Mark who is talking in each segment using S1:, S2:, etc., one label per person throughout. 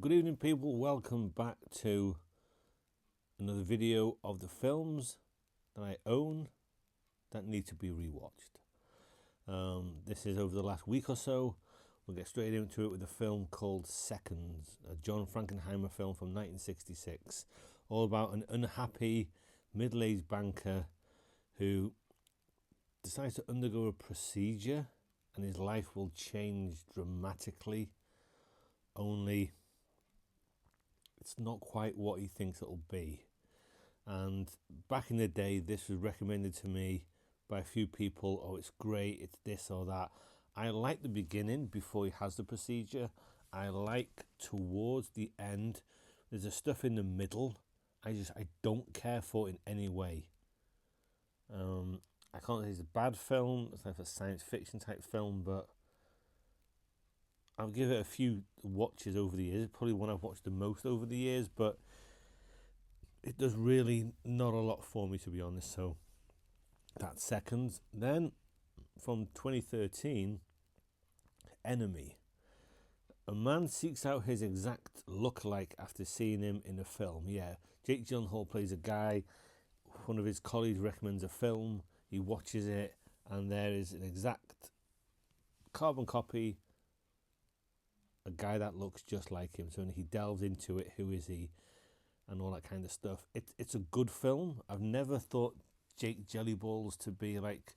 S1: Good evening, people. Welcome back to another video of the films that I own that need to be rewatched. This is over the last week or so. We'll get straight into it with a film called Seconds, a John Frankenheimer film from 1966, all about an unhappy middle-aged banker who decides to undergo a procedure and his life will change dramatically, only it's not quite what he thinks it'll be. And back in the day, this was recommended to me by a few people. Oh, it's great, it's this or that. I like the beginning before he has the procedure. I like towards the end. There's a stuff in the middle I don't care for in any way. I can't say it's a bad film. It's like a science fiction type film, but I'll give it a few watches over the years. It's probably one I've watched the most over the years, but it does really not a lot for me, to be honest. So that's Seconds. Then from 2013, Enemy. A man seeks out his exact lookalike after seeing him in a film. Yeah, Jake Gyllenhaal plays a guy. One of his colleagues recommends a film. He watches it, and there is an exact carbon copy, a guy that looks just like him. So when he delves into it, who is he, and all that kind of stuff. It's a good film. I've never thought Jake Jellyballs to be like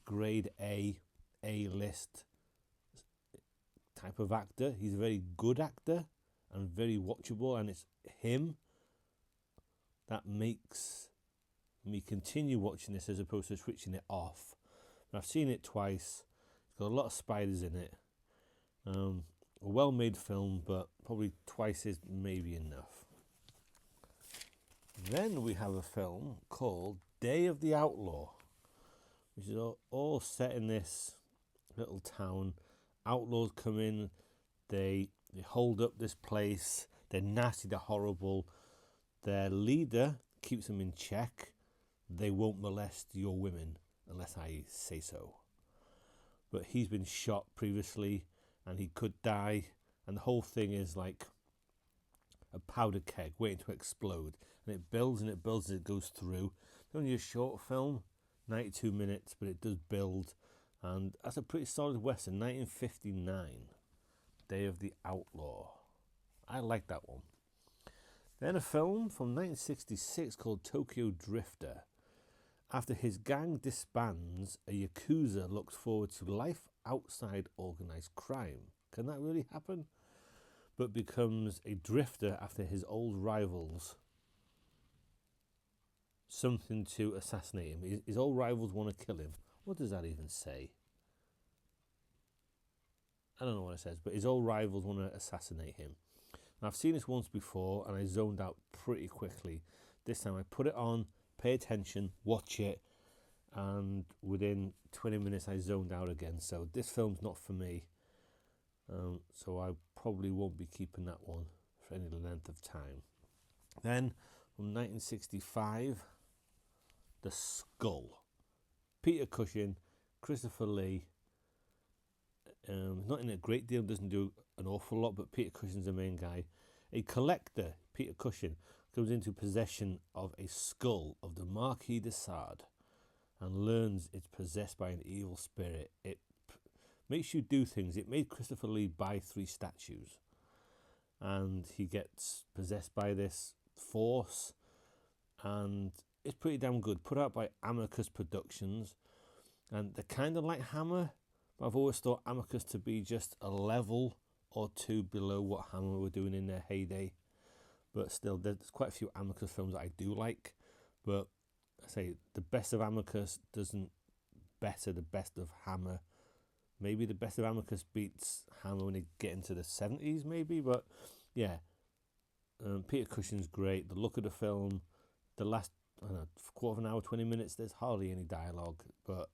S1: grade A-list type of actor. He's a very good actor and very watchable, and it's him that makes me continue watching this as opposed to switching it off. I've seen it twice. It's got a lot of spiders in it. A well-made film, but probably twice is maybe enough. Then we have a film called Day of the Outlaw, which is all set in this little town. Outlaws come in, they hold up this place, they're nasty, they're horrible. Their leader keeps them in check. They won't molest your women unless I say so. But he's been shot previously and he could die, and the whole thing is like a powder keg waiting to explode, and it builds and it builds as it goes through. It's only a short film, 92 minutes, but it does build, and that's a pretty solid western. 1959, Day of the Outlaw. I like that one. Then a film from 1966 called Tokyo Drifter. After his gang disbands, a Yakuza looks forward to life outside organised crime. Can that really happen? But becomes a drifter after his old rivals something to assassinate him. His old rivals want to kill him. What does that even say? I don't know what it says, but his old rivals want to assassinate him. Now, I've seen this once before and I zoned out pretty quickly. This time I put it on, pay attention, watch it, and within 20 minutes I zoned out again. So this film's not for me. So I probably won't be keeping that one for any length of time. Then from 1965, The Skull. Peter Cushing, Christopher Lee. Not in a great deal, doesn't do an awful lot, but Peter Cushing's the main guy. A collector, Peter Cushing, comes into possession of a skull of the Marquis de Sade and learns it's possessed by an evil spirit. It makes you do things. It made Christopher Lee buy 3 statues, and he gets possessed by this force, and it's pretty damn good. Put out by Amicus Productions, and they're kind of like Hammer, but I've always thought Amicus to be just a level or two below what Hammer were doing in their heyday. But still, there's quite a few Amicus films that I do like, but I say the best of Amicus doesn't better the best of Hammer. Maybe the best of Amicus beats Hammer when they get into the 70s, maybe. But yeah, Peter Cushing's great. The look of the film, the last quarter of an hour, 20 minutes, there's hardly any dialogue. But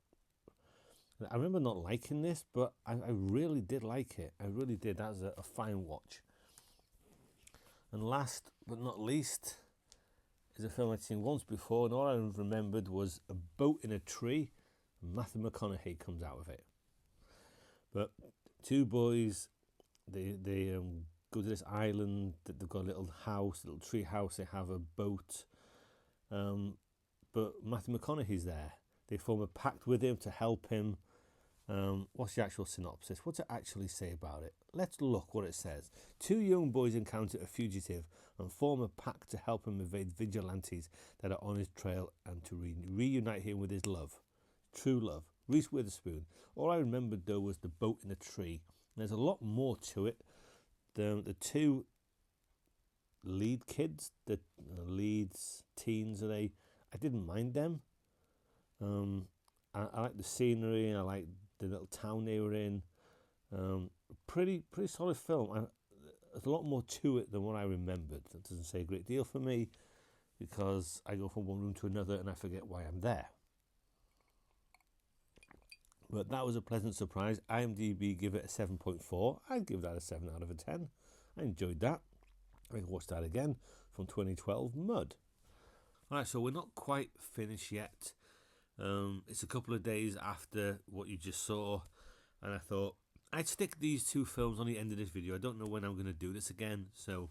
S1: I remember not liking this, but I really did like it. I really did. That was a fine watch. And last but not least is a film I'd seen once before, and all I remembered was a boat in a tree, and Matthew McConaughey comes out of it. But 2 boys, they go to this island. That they've got a little house, a little tree house. They have a boat. But Matthew McConaughey's there. They form a pact with him to help him. What's the actual synopsis? What's it actually say about it? Let's look what it says. Two young boys encounter a fugitive and form a pact to help him evade vigilantes that are on his trail and to reunite him with his love. True love. Reese Witherspoon. All I remembered though was the boat in the tree. There's a lot more to it. The two lead kids, the leads teens, are they? I didn't mind them. I like the scenery. I like the little town they were in. Pretty solid film. There's a lot more to it than what I remembered. That doesn't say a great deal for me because I go from one room to another and I forget why I'm there. But that was a pleasant surprise. IMDb give it a 7.4. I'd give that a 7 out of a 10. I enjoyed that. I can watch that again from 2012, Mud. Alright, so we're not quite finished yet. It's a couple of days after what you just saw, and I thought I'd stick these two films on the end of this video. I don't know when I'm going to do this again, so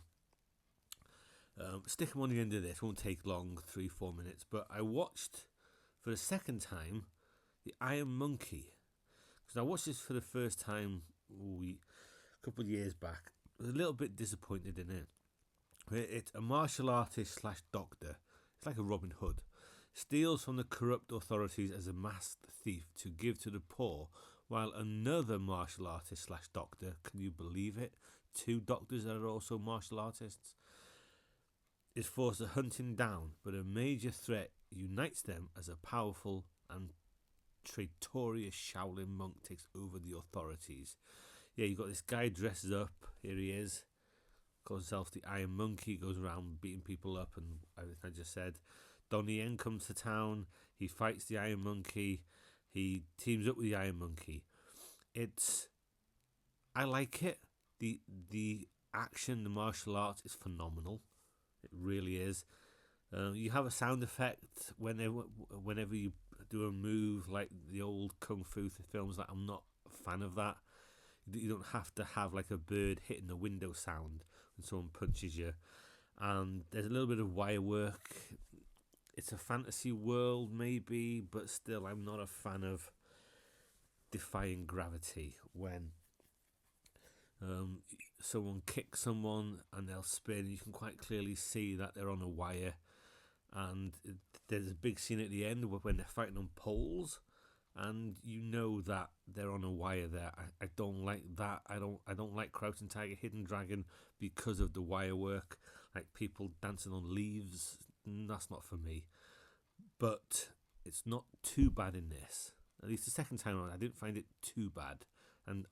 S1: stick them on the end of this. Won't take long, 3-4 minutes. But I watched for the second time the Iron Monkey, because I watched this for the first time a couple of years back. I was a little bit disappointed in it. It's a martial artist / doctor. It's like a Robin Hood. Steals from the corrupt authorities as a masked thief to give to the poor, while another martial artist / doctor, can you believe it? Two doctors that are also martial artists, is forced to hunt him down, but a major threat unites them as a powerful and traitorous Shaolin monk takes over the authorities. Yeah, you got this guy dresses up, here he is, calls himself the Iron Monkey, goes around beating people up and everything I just said. Donnie Yen comes to town, he fights the Iron Monkey, he teams up with the Iron Monkey. I like it. The action, the martial arts is phenomenal. It really is. You have a sound effect whenever you do a move, like the old kung fu films. Like, I'm not a fan of that. You don't have to have like a bird hitting the window sound when someone punches you. And there's a little bit of wire work. It's a fantasy world maybe, but still I'm not a fan of defying gravity when someone kicks someone and they'll spin. You can quite clearly see that they're on a wire, and there's a big scene at the end when they're fighting on poles, and you know that they're on a wire there. I don't like that. I don't like Crouching Tiger, Hidden Dragon because of the wire work, like people dancing on leaves. That's not for me. But it's not too bad in this. At least the second time around, I didn't find it too bad. And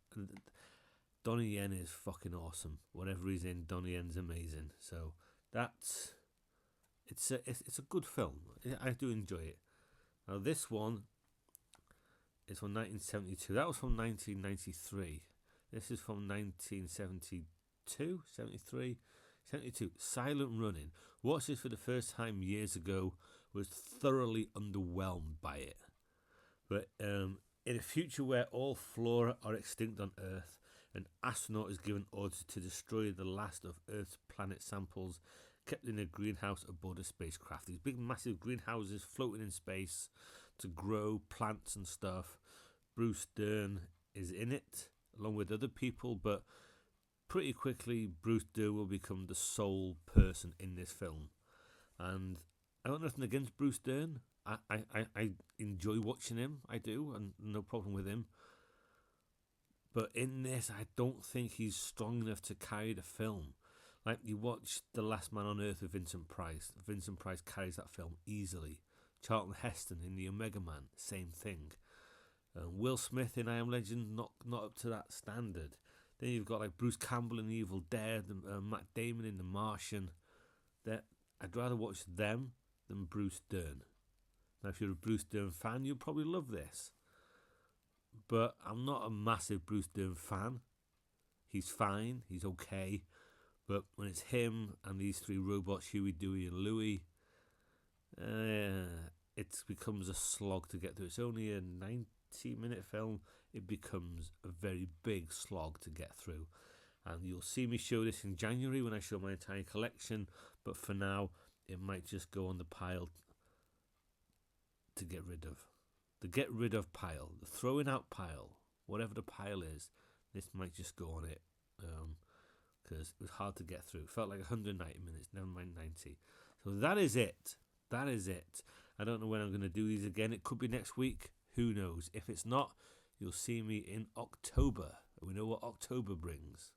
S1: Donnie Yen is fucking awesome. Whatever he's in, Donnie Yen's amazing. So it's a good film. I do enjoy it. Now this one is from 1972. That was from 1993. This is from 1972, 73, 72. Silent Running. Watched this for the first time years ago. Was thoroughly underwhelmed by it. But in a future where all flora are extinct on Earth, an astronaut is given orders to destroy the last of Earth's planet samples kept in a greenhouse aboard a spacecraft. These big massive greenhouses floating in space to grow plants and stuff. Bruce Dern is in it along with other people, but pretty quickly Bruce Dern will become the sole person in this film. And I got nothing against Bruce Dern. I enjoy watching him. I do, and no problem with him. But in this, I don't think he's strong enough to carry the film. Like, you watch The Last Man on Earth with Vincent Price. Vincent Price carries that film easily. Charlton Heston in The Omega Man, same thing. Will Smith in I Am Legend, not up to that standard. Then you've got like Bruce Campbell in Evil Dead, Matt Damon in The Martian. I'd rather watch them than Bruce Dern. Now, if you're a Bruce Dern fan, you'll probably love this. But I'm not a massive Bruce Dern fan. He's fine, he's okay. But when it's him and these three robots, Huey, Dewey and Louie, it becomes a slog to get through. It's only a 90-minute film. It becomes a very big slog to get through. And you'll see me show this in January when I show my entire collection, but for now it might just go on the pile to get rid of. The get rid of pile, the throwing out pile, whatever the pile is, this might just go on it, because it was hard to get through. It felt like 190 minutes, never mind 90. So that is it. That is it. I don't know when I'm going to do these again. It could be next week. Who knows? If it's not, you'll see me in October. We know what October brings.